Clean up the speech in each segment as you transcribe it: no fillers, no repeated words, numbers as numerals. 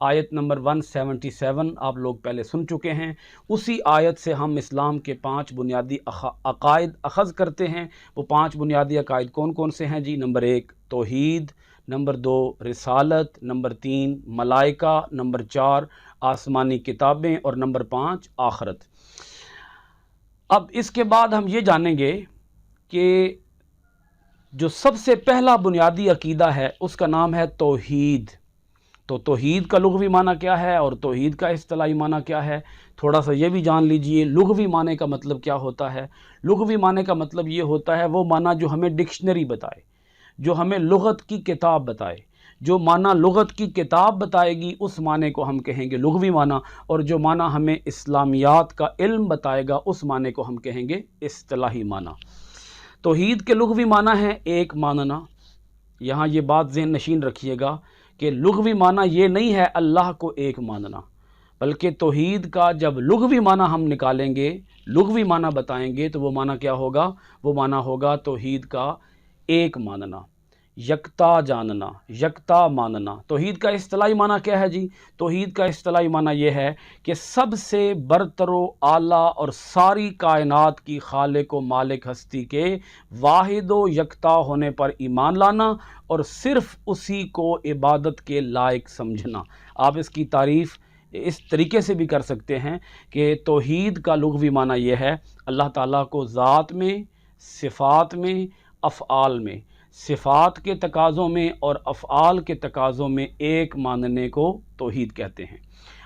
آیت نمبر 177 آپ لوگ پہلے سن چکے ہیں. اسی آیت سے ہم اسلام کے 5 بنیادی عقائد اخذ کرتے ہیں. وہ 5 بنیادی عقائد کون کون سے ہیں جی؟ نمبر 1 توحید، نمبر 2 رسالت، نمبر 3 ملائکہ، نمبر 4 آسمانی کتابیں، اور نمبر 5 آخرت. اب اس کے بعد ہم یہ جانیں گے کہ جو سب سے پہلا بنیادی عقیدہ ہے اس کا نام ہے توحید. تو توحید کا لغوی معنی کیا ہے اور توحید کا اصطلاحی معنی کیا ہے؟ تھوڑا سا یہ بھی جان لیجئے لغوی معنی کا مطلب کیا ہوتا ہے. لغوی معنی کا مطلب یہ ہوتا ہے وہ معنی جو ہمیں ڈکشنری بتائے، جو ہمیں لغت کی کتاب بتائے. جو معنی لغت کی کتاب بتائے گی اس معنی کو ہم کہیں گے لغوی معنی، اور جو معنی ہمیں اسلامیات کا علم بتائے گا اس معنی کو ہم کہیں گے اصطلاحی معنی. توحید کے لغوی معنی ہے ایک ماننا. یہاں یہ بات ذہن نشین رکھیے گا کہ لغوی معنی یہ نہیں ہے اللہ کو ایک ماننا، بلکہ توحید کا جب لغوی معنی ہم نکالیں گے، لغوی معنی بتائیں گے، تو وہ معنی کیا ہوگا؟ وہ معنی ہوگا توحید کا ایک ماننا، یکتا جاننا، یکتا ماننا. توحید کا اصطلاحی معنی کیا ہے جی؟ توحید کا اصطلاحی معنی یہ ہے کہ سب سے برتر و اعلیٰ اور ساری کائنات کی خالق و مالک ہستی کے واحد و یکتا ہونے پر ایمان لانا اور صرف اسی کو عبادت کے لائق سمجھنا. آپ اس کی تعریف اس طریقے سے بھی کر سکتے ہیں کہ توحید کا لغوی معنی یہ ہے اللہ تعالیٰ کو ذات میں، صفات میں، افعال میں، صفات کے تقاضوں میں اور افعال کے تقاضوں میں ایک ماننے کو توحید کہتے ہیں.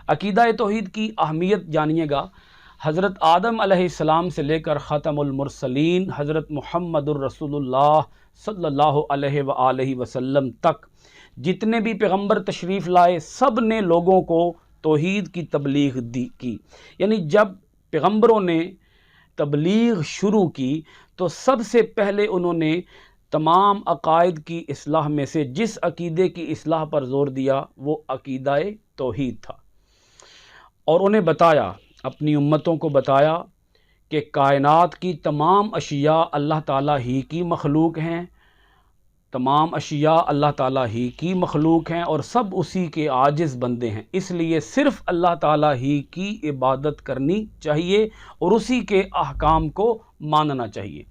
عقیدہ توحید کی اہمیت جانیے گا. حضرت آدم علیہ السلام سے لے کر ختم المرسلین حضرت محمد الرسول اللہ صلی اللہ علیہ وآلہ وسلم تک جتنے بھی پیغمبر تشریف لائے سب نے لوگوں کو توحید کی تبلیغ کی. یعنی جب پیغمبروں نے تبلیغ شروع کی تو سب سے پہلے انہوں نے تمام عقائد کی اصلاح میں سے جس عقیدے کی اصلاح پر زور دیا وہ عقیدہ توحید تھا، اور انہیں بتایا، اپنی امتوں کو بتایا کہ کائنات کی تمام اشیاء اللہ تعالیٰ ہی کی مخلوق ہیں، تمام اشیاء اللہ تعالیٰ ہی کی مخلوق ہیں اور سب اسی کے عاجز بندے ہیں. اس لیے صرف اللہ تعالیٰ ہی کی عبادت کرنی چاہیے اور اسی کے احکام کو ماننا چاہیے.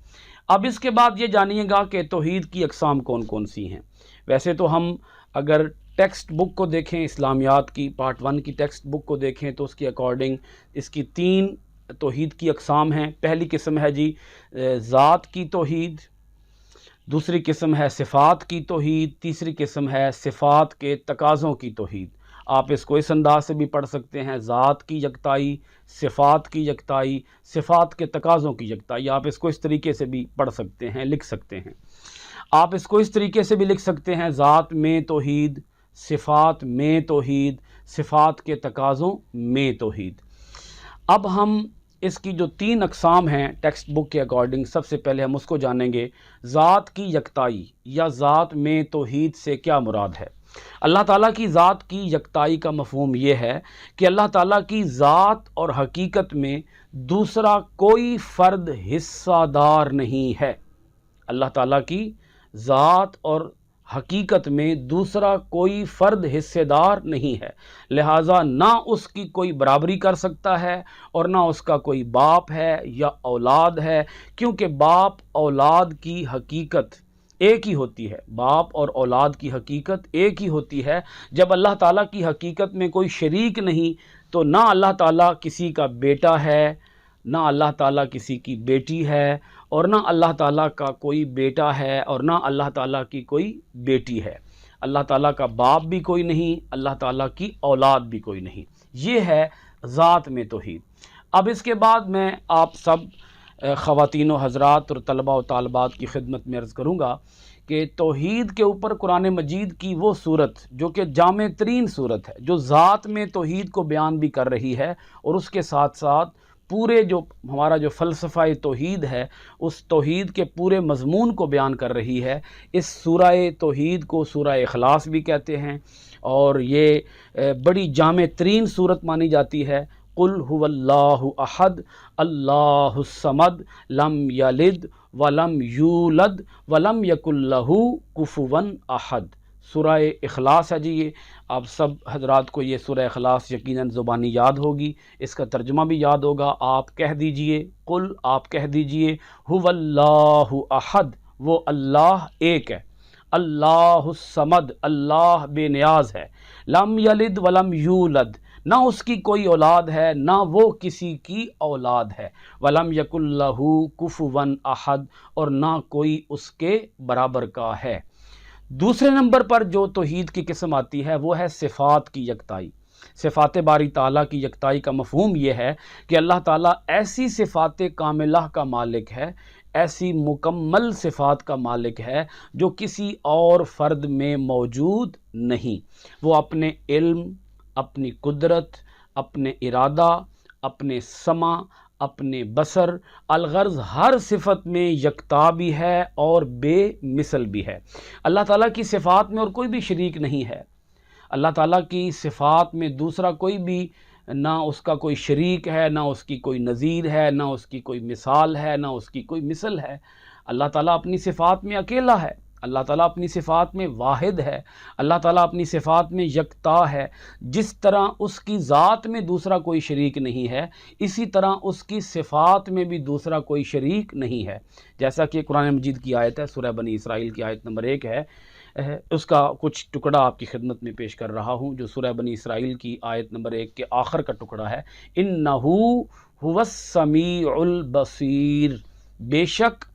اب اس کے بعد یہ جانیے گا کہ توحید کی اقسام کون کون سی ہیں. ویسے تو ہم اگر ٹیکسٹ بک کو دیکھیں، اسلامیات کی پارٹ 1 کی ٹیکسٹ بک کو دیکھیں تو اس کے اکارڈنگ اس کی 3 توحید کی اقسام ہیں. پہلی قسم ہے جی ذات کی توحید، دوسری قسم ہے صفات کی توحید، تیسری قسم ہے صفات کے تقاضوں کی توحید. آپ اس کو اس انداز سے بھی پڑھ سکتے ہیں، ذات کی یکتائی، صفات کی یکتائی، صفات کے تقاضوں کی یکتائی. آپ اس کو اس طریقے سے بھی پڑھ سکتے ہیں، لکھ سکتے ہیں. آپ اس کو اس طریقے سے بھی لکھ سکتے ہیں، ذات میں توحید، صفات میں توحید، صفات کے تقاضوں میں توحید. اب ہم اس کی جو 3 اقسام ہیں ٹیکسٹ بک کے اکارڈنگ، سب سے پہلے ہم اس کو جانیں گے. ذات کی یکتائی یا ذات میں توحید سے کیا مراد ہے؟ اللہ تعالیٰ کی ذات کی یکتائی کا مفہوم یہ ہے کہ اللہ تعالیٰ کی ذات اور حقیقت میں دوسرا کوئی فرد حصہ دار نہیں ہے. اللہ تعالیٰ کی ذات اور حقیقت میں دوسرا کوئی فرد حصے دار نہیں ہے، لہٰذا نہ اس کی کوئی برابری کر سکتا ہے اور نہ اس کا کوئی باپ ہے یا اولاد ہے، کیونکہ باپ اولاد کی حقیقت ایک ہی ہوتی ہے. باپ اور اولاد کی حقیقت ایک ہی ہوتی ہے. جب اللہ تعالیٰ کی حقیقت میں کوئی شریک نہیں تو نہ اللہ تعالیٰ کسی کا بیٹا ہے، نہ اللہ تعالیٰ کسی کی بیٹی ہے، اور نہ اللہ تعالیٰ کا کوئی بیٹا ہے اور نہ اللہ تعالیٰ کی کوئی بیٹی ہے. اللہ تعالیٰ کا باپ بھی کوئی نہیں، اللہ تعالیٰ کی اولاد بھی کوئی نہیں. یہ ہے ذات میں توحید. اب اس کے بعد میں آپ سب خواتین و حضرات اور طلباء و طالبات کی خدمت میں عرض کروں گا کہ توحید کے اوپر قرآن مجید کی وہ صورت جو کہ جامع ترین صورت ہے، جو ذات میں توحید کو بیان بھی کر رہی ہے اور اس کے ساتھ ساتھ پورے جو ہمارا جو فلسفہ توحید ہے اس توحید کے پورے مضمون کو بیان کر رہی ہے. اس سورہ توحید کو سورہ اخلاص بھی کہتے ہیں اور یہ بڑی جامع ترین صورت مانی جاتی ہے. قل هو اللہ احد اللہ الصمد لم یلد ولم یولد ولم یکن لہ کفوا احد. سورہ اخلاص ہے جی یہ، آپ سب حضرات کو یہ سورہ اخلاص یقیناً زبانی یاد ہوگی، اس کا ترجمہ بھی یاد ہوگا۔ آپ کہہ دیجئے، قل آپ کہہ دیجئے، هو اللہ احد، وہ اللہ ایک ہے، اللہ الصمد، اللہ بے نیاز ہے، لم یلد ولم یولد، نہ اس کی کوئی اولاد ہے نہ وہ کسی کی اولاد ہے، ولم یکن لہ کفوا احد، اور نہ کوئی اس کے برابر کا ہے۔ دوسرے نمبر پر جو توحید کی قسم آتی ہے وہ ہے صفات کی یکتائی۔ صفات باری تعالیٰ کی یکتائی کا مفہوم یہ ہے کہ اللہ تعالیٰ ایسی صفات کاملہ کا مالک ہے، ایسی مکمل صفات کا مالک ہے جو کسی اور فرد میں موجود نہیں۔ وہ اپنے علم، اپنی قدرت، اپنے ارادہ، اپنے سمع، اپنے بصر، الغرض ہر صفت میں یکتا بھی ہے اور بے مثل بھی ہے۔ اللہ تعالیٰ کی صفات میں اور کوئی بھی شریک نہیں ہے۔ اللہ تعالیٰ کی صفات میں دوسرا کوئی بھی، نہ اس کا کوئی شریک ہے، نہ اس کی کوئی نظیر ہے، نہ اس کی کوئی مثال ہے، نہ اس کی کوئی مثل ہے۔ اللہ تعالیٰ اپنی صفات میں اکیلا ہے، اللہ تعالیٰ اپنی صفات میں واحد ہے، اللہ تعالیٰ اپنی صفات میں یکتا ہے۔ جس طرح اس کی ذات میں دوسرا کوئی شریک نہیں ہے، اسی طرح اس کی صفات میں بھی دوسرا کوئی شریک نہیں ہے۔ جیسا کہ قرآن مجید کی آیت ہے، سورہ بنی اسرائیل کی آیت نمبر 1 ہے، اس کا کچھ ٹکڑا آپ کی خدمت میں پیش کر رہا ہوں، جو سورہ بنی اسرائیل کی آیت نمبر 1 کے آخر کا ٹکڑا ہے۔ اِنَّهُ هُوَ السَّمِيعُ الْبَصِيرُ، بے شک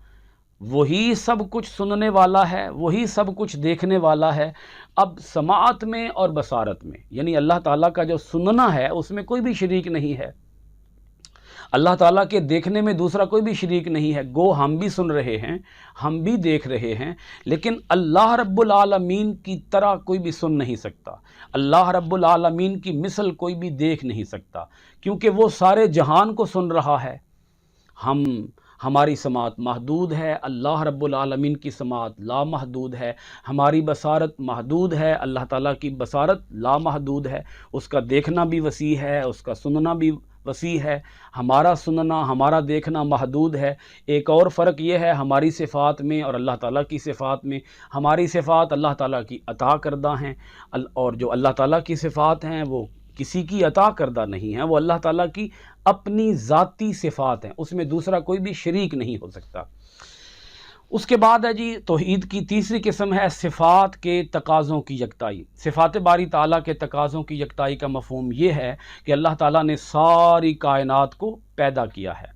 وہی سب کچھ سننے والا ہے، وہی سب کچھ دیکھنے والا ہے۔ اب سماعت میں اور بصارت میں، یعنی اللہ تعالیٰ کا جو سننا ہے اس میں کوئی بھی شریک نہیں ہے، اللہ تعالیٰ کے دیکھنے میں دوسرا کوئی بھی شریک نہیں ہے۔ گو ہم بھی سن رہے ہیں، ہم بھی دیکھ رہے ہیں، لیکن اللہ رب العالمین کی طرح کوئی بھی سن نہیں سکتا، اللہ رب العالمین کی مثل کوئی بھی دیکھ نہیں سکتا، کیونکہ وہ سارے جہان کو سن رہا ہے۔ ہماری سماعت محدود ہے، اللہ رب العالمین کی سماعت لامحدود ہے، ہماری بصارت محدود ہے، اللہ تعالیٰ کی بصارت لامحدود ہے، اس کا دیکھنا بھی وسیع ہے، اس کا سننا بھی وسیع ہے، ہمارا سننا، ہمارا دیکھنا محدود ہے۔ ایک اور فرق یہ ہے ہماری صفات میں اور اللہ تعالیٰ کی صفات میں، ہماری صفات اللہ تعالیٰ کی عطا کردہ ہیں، اور جو اللہ تعالیٰ کی صفات ہیں وہ کسی کی عطا کردہ نہیں ہیں، وہ اللہ تعالیٰ کی اپنی ذاتی صفات ہیں، اس میں دوسرا کوئی بھی شریک نہیں ہو سکتا۔ اس کے بعد ہے جی توحید کی تیسری قسم ہے صفات کے تقاضوں کی یکتائی۔ صفات باری تعالیٰ کے تقاضوں کی یکتائی کا مفہوم یہ ہے کہ اللہ تعالیٰ نے ساری کائنات کو پیدا کیا ہے،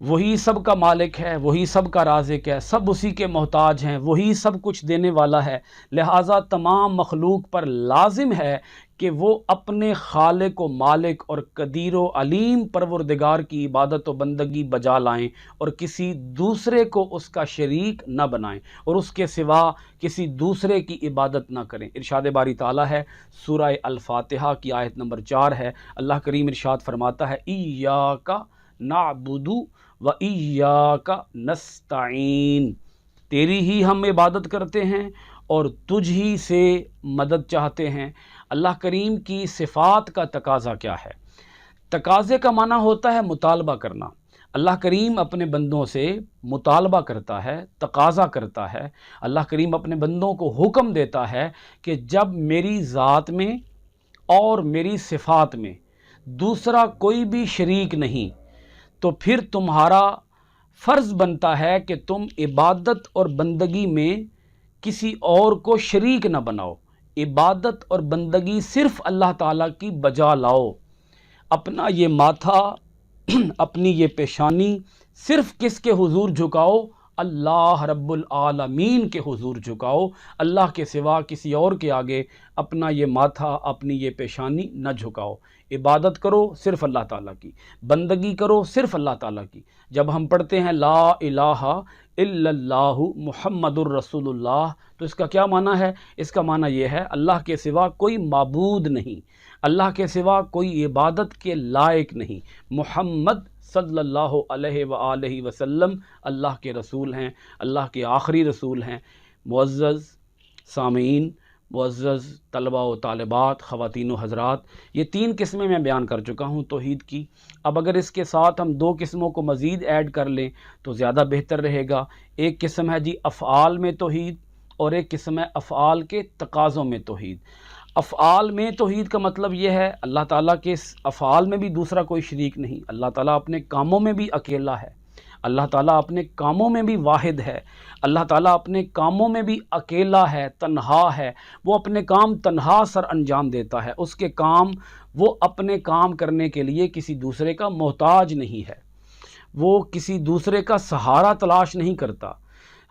وہی سب کا مالک ہے، وہی سب کا رازق ہے، سب اسی کے محتاج ہیں، وہی سب کچھ دینے والا ہے، لہٰذا تمام مخلوق پر لازم ہے کہ وہ اپنے خالق و مالک اور قدیر و علیم پروردگار کی عبادت و بندگی بجا لائیں اور کسی دوسرے کو اس کا شریک نہ بنائیں اور اس کے سوا کسی دوسرے کی عبادت نہ کریں۔ ارشاد باری تعالیٰ ہے، سورہ الفاتحہ کی آیت نمبر 4 ہے، اللہ کریم ارشاد فرماتا ہے، ایاک نعبد و ایاک نستعین، تیری ہی ہم عبادت کرتے ہیں اور تجھ ہی سے مدد چاہتے ہیں۔ اللہ کریم کی صفات کا تقاضا کیا ہے؟ تقاضے کا معنی ہوتا ہے مطالبہ کرنا۔ اللہ کریم اپنے بندوں سے مطالبہ کرتا ہے، تقاضا کرتا ہے۔ اللہ کریم اپنے بندوں کو حکم دیتا ہے کہ جب میری ذات میں اور میری صفات میں دوسرا کوئی بھی شریک نہیں، تو پھر تمہارا فرض بنتا ہے کہ تم عبادت اور بندگی میں کسی اور کو شریک نہ بناؤ، عبادت اور بندگی صرف اللہ تعالیٰ کی بجا لاؤ۔ اپنا یہ ماتھا، اپنی یہ پیشانی صرف کس کے حضور جھکاؤ؟ اللہ رب العالمین کے حضور جھکاؤ، اللہ کے سوا کسی اور کے آگے اپنا یہ ماتھا، اپنی یہ پیشانی نہ جھکاؤ۔ عبادت کرو صرف اللہ تعالیٰ کی، بندگی کرو صرف اللہ تعالیٰ کی۔ جب ہم پڑھتے ہیں لا الہ الا اللہ محمد الرسول اللہ، تو اس کا کیا معنی ہے؟ اس کا معنی یہ ہے اللہ کے سوا کوئی معبود نہیں، اللہ کے سوا کوئی عبادت کے لائق نہیں، محمد صلی اللہ علیہ وآلہ وسلم اللہ کے رسول ہیں، اللہ کے آخری رسول ہیں۔ معزز سامعین، معزز طلباء و طالبات، خواتین و حضرات، یہ 3 قسمیں میں بیان کر چکا ہوں توحید کی۔ اب اگر اس کے ساتھ ہم 2 قسموں کو مزید ایڈ کر لیں تو زیادہ بہتر رہے گا۔ ایک قسم ہے جی افعال میں توحید، اور ایک قسم ہے افعال کے تقاضوں میں توحید۔ افعال میں توحید کا مطلب یہ ہے اللہ تعالیٰ کے افعال میں بھی دوسرا کوئی شریک نہیں، اللہ تعالیٰ اپنے کاموں میں بھی اکیلا ہے، اللہ تعالیٰ اپنے کاموں میں بھی واحد ہے، اللہ تعالیٰ اپنے کاموں میں بھی اکیلا ہے، تنہا ہے، وہ اپنے کام تنہا سر انجام دیتا ہے، اس کے کام وہ اپنے کام کرنے کے لیے کسی دوسرے کا محتاج نہیں ہے، وہ کسی دوسرے کا سہارا تلاش نہیں کرتا۔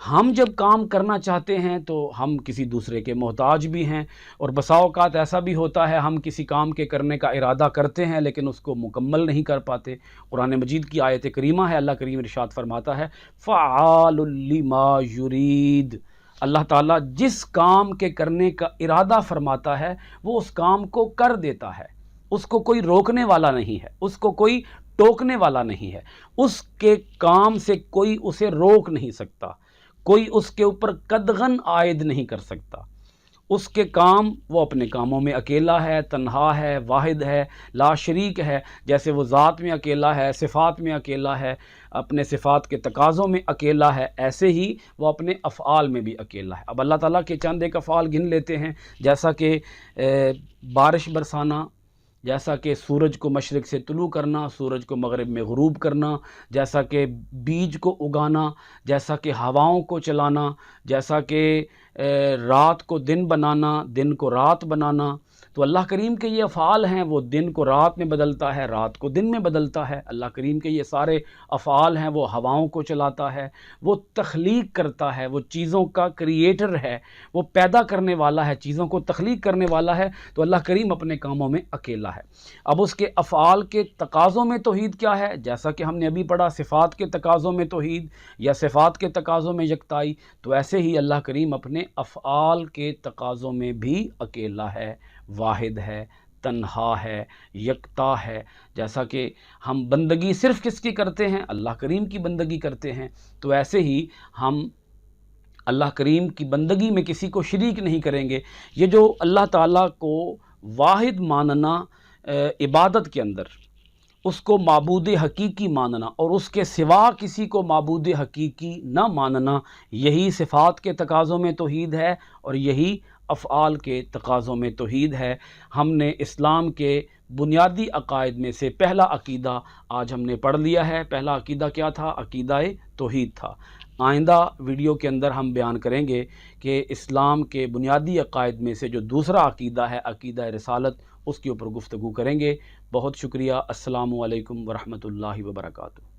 ہم جب کام کرنا چاہتے ہیں تو ہم کسی دوسرے کے محتاج بھی ہیں، اور بسا اوقات ایسا بھی ہوتا ہے ہم کسی کام کے کرنے کا ارادہ کرتے ہیں لیکن اس کو مکمل نہیں کر پاتے۔ قرآن مجید کی آیت کریمہ ہے، اللہ کریم ارشاد فرماتا ہے فعال لما یرید، اللہ تعالیٰ جس کام کے کرنے کا ارادہ فرماتا ہے وہ اس کام کو کر دیتا ہے، اس کو کوئی روکنے والا نہیں ہے، اس کو کوئی ٹوکنے والا نہیں ہے، اس کے کام سے کوئی اسے روک نہیں سکتا، کوئی اس کے اوپر قدغن عائد نہیں کر سکتا۔ اس کے کام، وہ اپنے کاموں میں اکیلا ہے، تنہا ہے، واحد ہے، لا شریک ہے، جیسے وہ ذات میں اکیلا ہے، صفات میں اکیلا ہے، اپنے صفات کے تقاضوں میں اکیلا ہے، ایسے ہی وہ اپنے افعال میں بھی اکیلا ہے۔ اب اللہ تعالیٰ کے چند ایک افعال گن لیتے ہیں، جیسا کہ بارش برسانا، جیسا کہ سورج کو مشرق سے طلوع کرنا، سورج کو مغرب میں غروب کرنا، جیسا کہ بیج کو اگانا، جیسا کہ ہواؤں کو چلانا، جیسا کہ رات کو دن بنانا، دن کو رات بنانا۔ تو اللہ کریم کے یہ افعال ہیں، وہ دن کو رات میں بدلتا ہے، رات کو دن میں بدلتا ہے۔ اللہ کریم کے یہ سارے افعال ہیں، وہ ہواؤں کو چلاتا ہے، وہ تخلیق کرتا ہے، وہ چیزوں کا کریٹر ہے، وہ پیدا کرنے والا ہے، چیزوں کو تخلیق کرنے والا ہے۔ تو اللہ کریم اپنے کاموں میں اکیلا ہے۔ اب اس کے افعال کے تقاضوں میں توحید کیا ہے؟ جیسا کہ ہم نے ابھی پڑھا صفات کے تقاضوں میں توحید یا صفات کے تقاضوں میں یکتائی، تو ایسے ہی اللہ کریم اپنے افعال کے تقاضوں میں بھی اکیلا ہے، واحد ہے، تنہا ہے، یکتا ہے۔ جیسا کہ ہم بندگی صرف کس کی کرتے ہیں؟ اللہ کریم کی بندگی کرتے ہیں، تو ایسے ہی ہم اللہ کریم کی بندگی میں کسی کو شریک نہیں کریں گے۔ یہ جو اللہ تعالیٰ کو واحد ماننا عبادت کے اندر، اس کو معبود حقیقی ماننا اور اس کے سوا کسی کو معبود حقیقی نہ ماننا، یہی صفات کے تقاضوں میں توحید ہے اور یہی افعال کے تقاضوں میں توحید ہے۔ ہم نے اسلام کے بنیادی عقائد میں سے پہلا عقیدہ آج ہم نے پڑھ لیا ہے۔ پہلا عقیدہ کیا تھا؟ عقیدہ توحید تھا۔ آئندہ ویڈیو کے اندر ہم بیان کریں گے کہ اسلام کے بنیادی عقائد میں سے جو دوسرا عقیدہ ہے، عقیدہ رسالت، اس کے اوپر گفتگو کریں گے۔ بہت شکریہ۔ السلام علیکم ورحمۃ اللہ وبرکاتہ۔